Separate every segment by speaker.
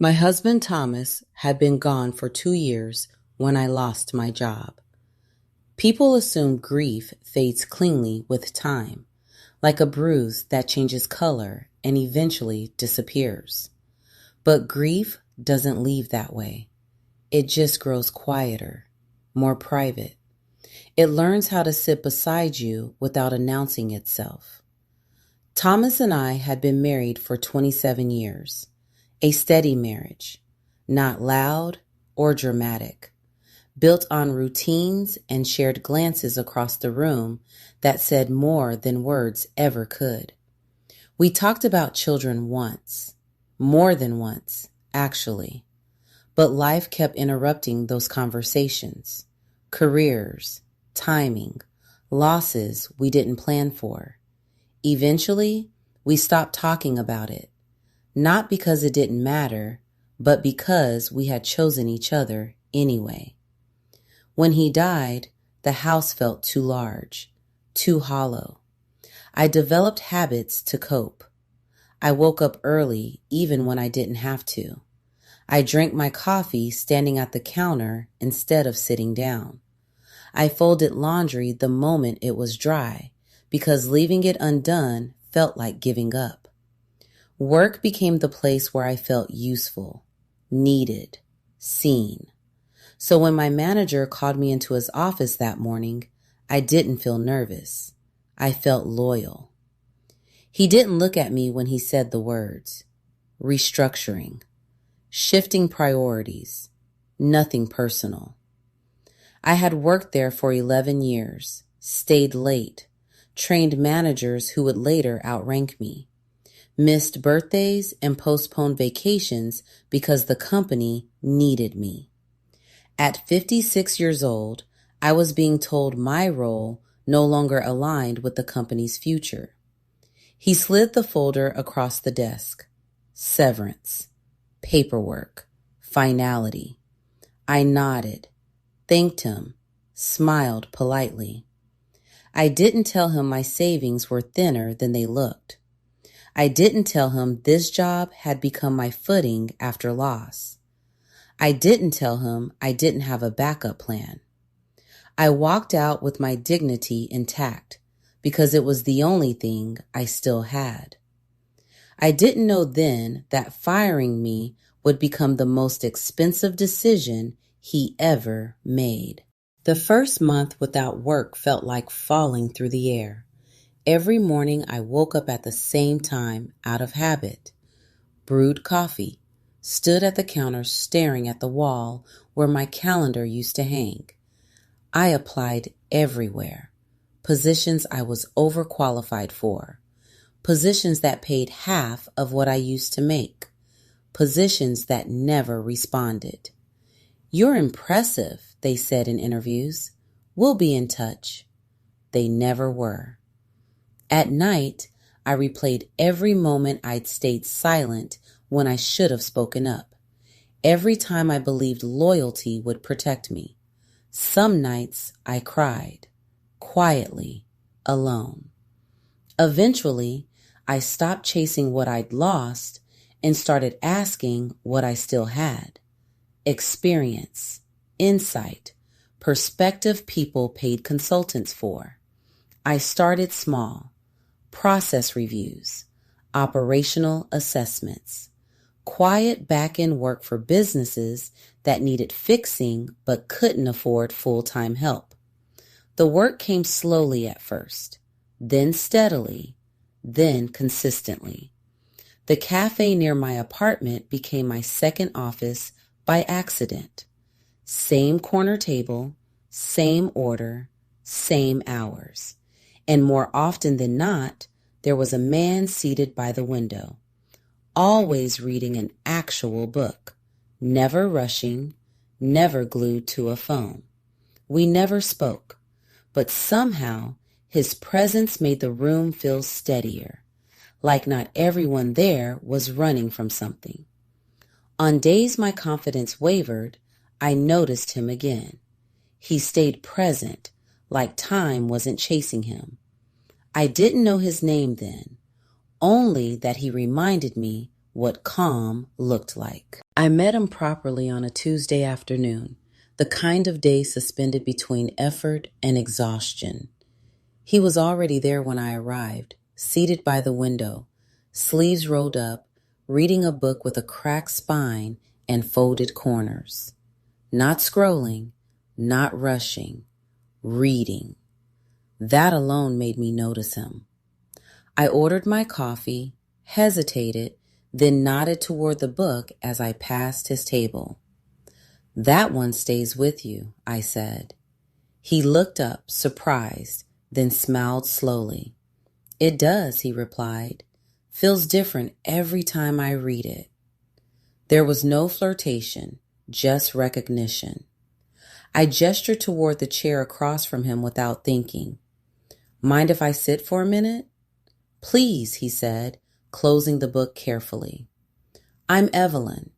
Speaker 1: My husband Thomas had been gone for 2 years when I lost my job. People assume grief fades cleanly with time, like a bruise that changes color and eventually disappears. But grief doesn't leave that way. It just grows quieter, more private. It learns how to sit beside you without announcing itself. Thomas and I had been married for 27 years. A steady marriage, not loud or dramatic, built on routines and shared glances across the room that said more than words ever could. We talked about children once, more than once, actually, but life kept interrupting those conversations. Careers, timing, losses we didn't plan for. Eventually, we stopped talking about it. Not because it didn't matter, but because we had chosen each other anyway. When he died, the house felt too large, too hollow. I developed habits to cope. I woke up early even when I didn't have to. I drank my coffee standing at the counter instead of sitting down. I folded laundry the moment it was dry because leaving it undone felt like giving up. Work became the place where I felt useful, needed, seen. So when my manager called me into his office that morning, I didn't feel nervous. I felt loyal. He didn't look at me when he said the words. Restructuring, shifting priorities, nothing personal. I had worked there for 11 years, stayed late, trained managers who would later outrank me. Missed birthdays and postponed vacations because the company needed me. At 56 years old, I was being told my role no longer aligned with the company's future. He slid the folder across the desk. Severance, paperwork, finality. I nodded, thanked him, smiled politely. I didn't tell him my savings were thinner than they looked. I didn't tell him this job had become my footing after loss. I didn't tell him I didn't have a backup plan. I walked out with my dignity intact because it was the only thing I still had. I didn't know then that firing me would become the most expensive decision he ever made. The first month without work felt like falling through the air. Every morning I woke up at the same time out of habit, brewed coffee, stood at the counter staring at the wall where my calendar used to hang. I applied everywhere, positions I was overqualified for, positions that paid half of what I used to make, positions that never responded. You're impressive, they said in interviews. We'll be in touch. They never were. At night, I replayed every moment I'd stayed silent when I should have spoken up. Every time I believed loyalty would protect me. Some nights I cried, quietly, alone. Eventually, I stopped chasing what I'd lost and started asking what I still had. Experience, insight, perspective people paid consultants for. I started small. Process reviews, operational assessments, quiet back-end work for businesses that needed fixing but couldn't afford full-time help. The work came slowly at first, then steadily, then consistently. The cafe near my apartment became my second office by accident. Same corner table, same order, same hours. And more often than not, there was a man seated by the window, always reading an actual book, never rushing, never glued to a phone. We never spoke, but somehow his presence made the room feel steadier, like not everyone there was running from something. On days my confidence wavered, I noticed him again. He stayed present, like time wasn't chasing him. I didn't know his name then, only that he reminded me what calm looked like. I met him properly on a Tuesday afternoon, the kind of day suspended between effort and exhaustion. He was already there when I arrived, seated by the window, sleeves rolled up, reading a book with a cracked spine and folded corners. Not scrolling, not rushing, reading. That alone made me notice him. I ordered my coffee, hesitated, then nodded toward the book as I passed his table. "That one stays with you," I said. He looked up, surprised, then smiled slowly. "It does," he replied. "Feels different every time I read it." There was no flirtation, just recognition. I gestured toward the chair across from him without thinking. "Mind if I sit for a minute?" "Please," he said, closing the book carefully. "I'm Evelyn."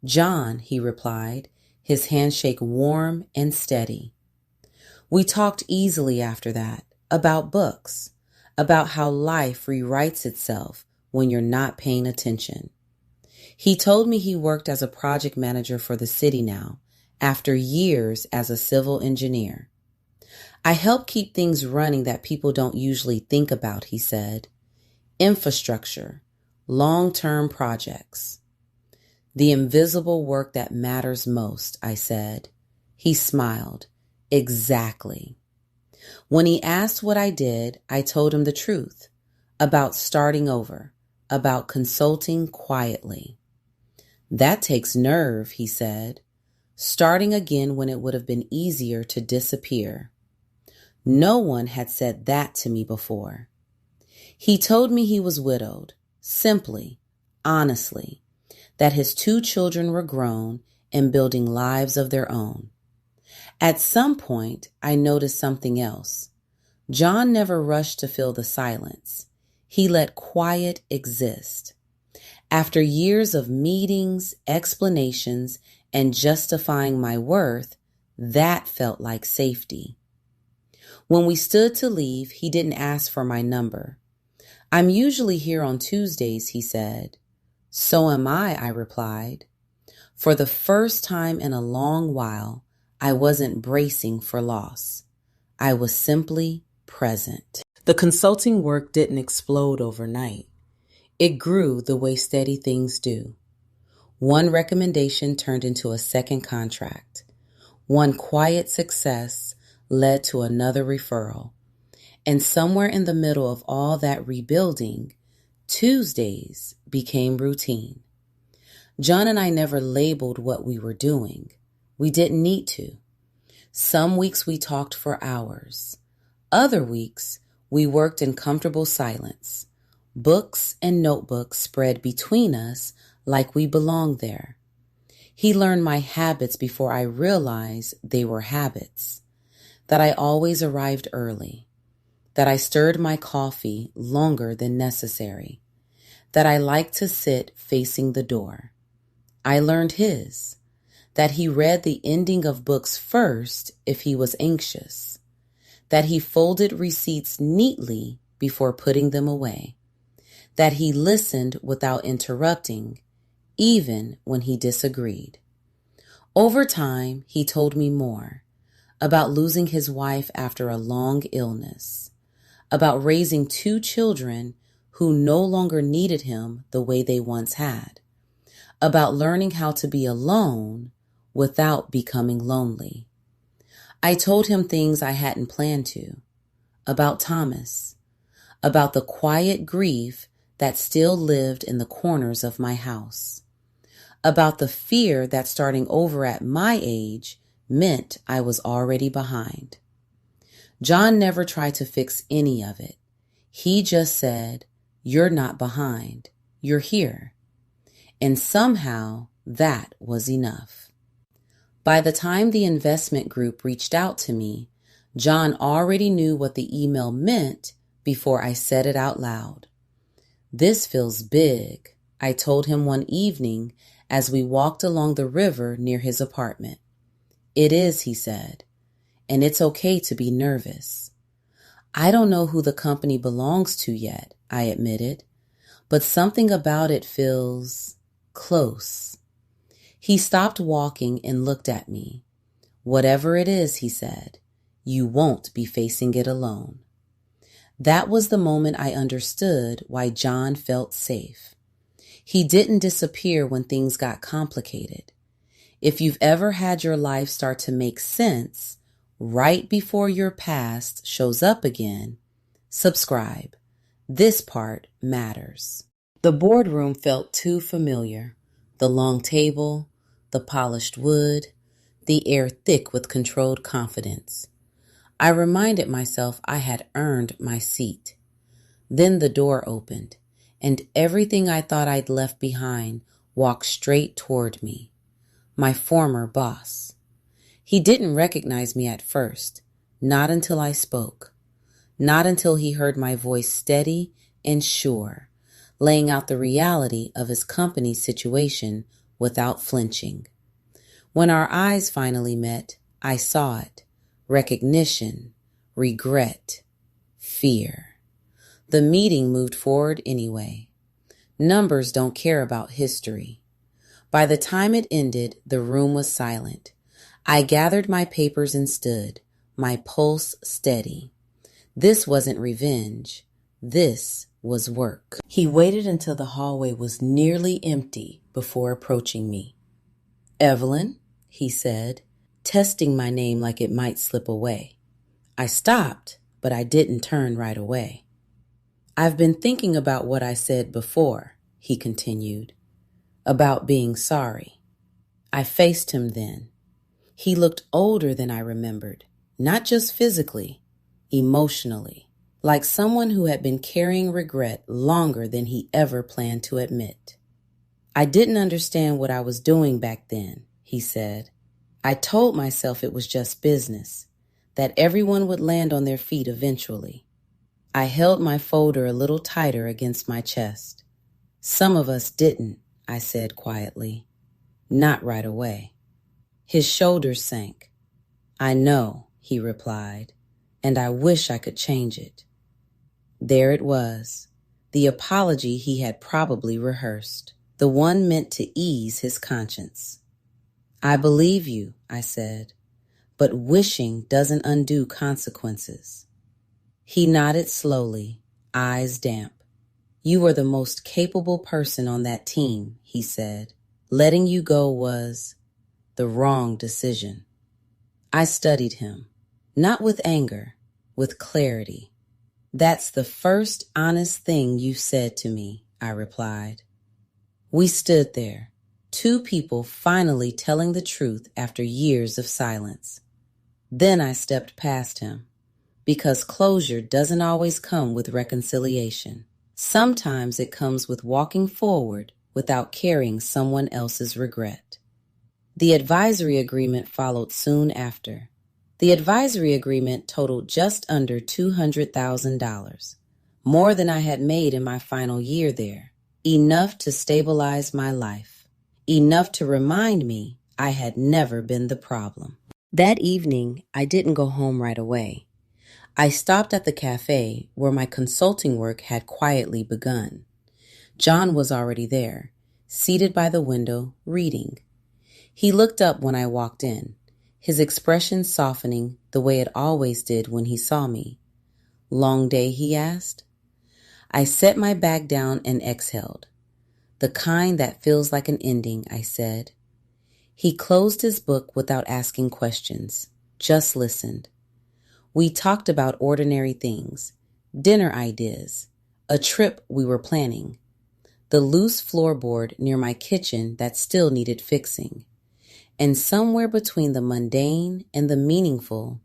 Speaker 1: "John," he replied, his handshake warm and steady. We talked easily after that, about books, about how life rewrites itself when you're not paying attention. He told me he worked as a project manager for the city now, after years as a civil engineer. "I help keep things running that people don't usually think about," he said. "Infrastructure, long-term projects. The invisible work that matters most," I said. He smiled. "Exactly." When he asked what I did, I told him the truth, about starting over, about consulting quietly. "That takes nerve," he said. "Starting again when it would have been easier to disappear." No one had said that to me before. He told me he was widowed, simply, honestly, that his 2 children were grown and building lives of their own. At some point, I noticed something else. John never rushed to fill the silence. He let quiet exist. After years of meetings, explanations, and justifying my worth, that felt like safety. When we stood to leave, he didn't ask for my number. "I'm usually here on Tuesdays," he said. "So am I," replied. For the first time in a long while, I wasn't bracing for loss. I was simply present. The consulting work didn't explode overnight. It grew the way steady things do. One recommendation turned into a second contract. One quiet success led to another referral. And somewhere in the middle of all that rebuilding, Tuesdays became routine. John and I never labeled what we were doing. We didn't need to. Some weeks we talked for hours. Other weeks we worked in comfortable silence. Books and notebooks spread between us like we belonged there. He learned my habits before I realized they were habits. That I always arrived early. That I stirred my coffee longer than necessary. That I liked to sit facing the door. I learned his. That he read the ending of books first if he was anxious. That he folded receipts neatly before putting them away. That he listened without interrupting, even when he disagreed. Over time, he told me more about losing his wife after a long illness, about raising 2 children who no longer needed him the way they once had, about learning how to be alone without becoming lonely. I told him things I hadn't planned to, about Thomas, about the quiet grief that still lived in the corners of my house, about the fear that starting over at my age meant I was already behind. John never tried to fix any of it. He just said, "You're not behind. You're here." And somehow that was enough. By the time the investment group reached out to me, John already knew what the email meant before I said it out loud. "This feels big," I told him one evening as we walked along the river near his apartment. "It is," he said, "and it's okay to be nervous." "I don't know who the company belongs to yet," I admitted, but something about it feels close. He stopped walking and looked at me. Whatever it is, he said, you won't be facing it alone. That was the moment I understood why John felt safe. He didn't disappear when things got complicated. If you've ever had your life start to make sense right before your past shows up again, subscribe. This part matters. The boardroom felt too familiar. The long table, the polished wood, the air thick with controlled confidence. I reminded myself I had earned my seat. Then the door opened, and everything I thought I'd left behind walked straight toward me. My former boss. He didn't recognize me at first, not until I spoke. Not until he heard my voice steady and sure, laying out the reality of his company's situation without flinching. When our eyes finally met, I saw it. Recognition, regret, fear. The meeting moved forward anyway. Numbers don't care about history. By the time it ended, the room was silent. I gathered my papers and stood, my pulse steady. This wasn't revenge. This was work. He waited until the hallway was nearly empty before approaching me. Evelyn, he said, testing my name like it might slip away. I stopped, but I didn't turn right away. I've been thinking about what I said before, he continued, about being sorry. I faced him then. He looked older than I remembered, not just physically, emotionally, like someone who had been carrying regret longer than he ever planned to admit. I didn't understand what I was doing back then, he said. I told myself it was just business, that everyone would land on their feet eventually. I held my folder a little tighter against my chest. Some of us didn't, I said quietly. Not right away. His shoulders sank. I know, he replied, and I wish I could change it. There it was, the apology he had probably rehearsed, the one meant to ease his conscience. I believe you, I said, but wishing doesn't undo consequences. He nodded slowly, eyes damp. You were the most capable person on that team, he said. Letting you go was the wrong decision. I studied him, not with anger, with clarity. That's the first honest thing you've said to me, I replied. We stood there, two people finally telling the truth after years of silence. Then I stepped past him, because closure doesn't always come with reconciliation. Sometimes it comes with walking forward without carrying someone else's regret. The advisory agreement followed soon after. The advisory agreement totaled just under $200,000, more than I had made in my final year there, enough to stabilize my life, enough to remind me I had never been the problem. That evening, I didn't go home right away. I stopped at the café where my consulting work had quietly begun. John was already there, seated by the window, reading. He looked up when I walked in, his expression softening the way it always did when he saw me. Long day, he asked. I set my bag down and exhaled. The kind that feels like an ending, I said. He closed his book without asking questions, just listened. We talked about ordinary things, dinner ideas, a trip we were planning, the loose floorboard near my kitchen that still needed fixing. And somewhere between the mundane and the meaningful,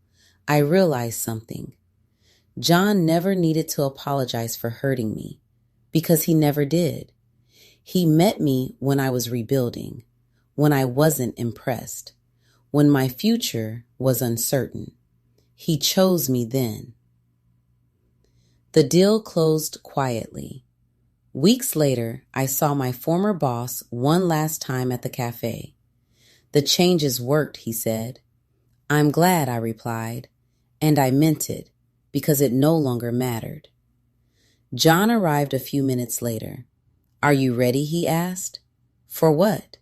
Speaker 1: I realized something. John never needed to apologize for hurting me, because he never did. He met me when I was rebuilding, when I wasn't impressed, when my future was uncertain. He chose me then. The deal closed quietly. Weeks later, I saw my former boss one last time at the cafe. The changes worked, he said. I'm glad, I replied, and I meant it, because it no longer mattered. John arrived a few minutes later, Are you ready? He asked. For what?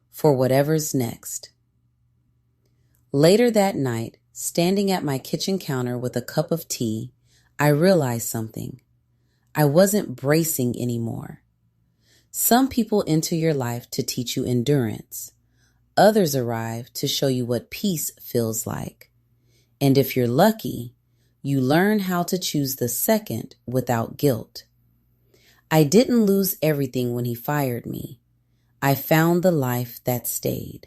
Speaker 1: For whatever's next. Later that night, standing at my kitchen counter with a cup of tea, I realized something. I wasn't bracing anymore. Some people enter your life to teach you endurance. Others arrive to show you what peace feels like. And if you're lucky, you learn how to choose the second without guilt. I didn't lose everything when he fired me. I found the life that stayed.